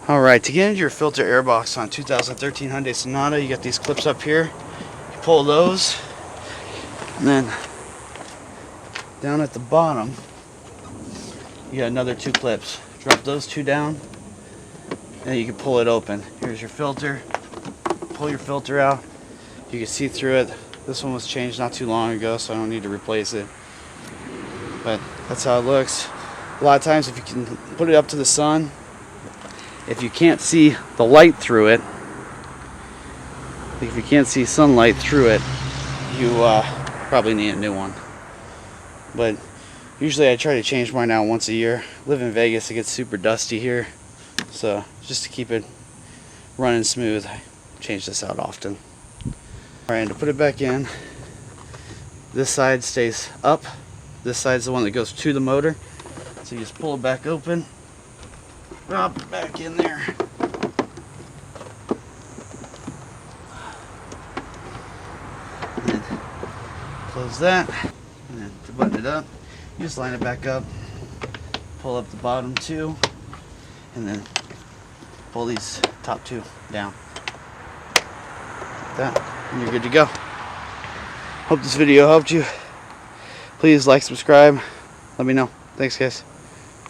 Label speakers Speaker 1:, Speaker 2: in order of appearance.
Speaker 1: Alright, to get into your filter air box on 2013 Hyundai Sonata, you got these clips up here. You pull those, and then down at the bottom, you got another 2 clips. Drop those 2 down, and you can pull it open. Here's your filter. Pull your filter out. You can see through it. This one was changed not too long ago, so I don't need to replace it. But that's how it looks. A lot of times, if you can put it up to the sun, if you can't see the light through it, if you can't see sunlight through it, you probably need a new one. But usually I try to change mine out once a year. I live in Vegas, it gets super dusty here, so just to keep it running smooth, I change this out often. Alright, and to put it back in, this side stays up. This side's the one that goes to the motor. So you just pull it back open, drop it back in there. And then close that. And then to button it up, you just line it back up, pull up the bottom 2, and then pull these top 2 down. Like that, and you're good to go. Hope this video helped you. Please like, subscribe, let me know. Thanks, guys.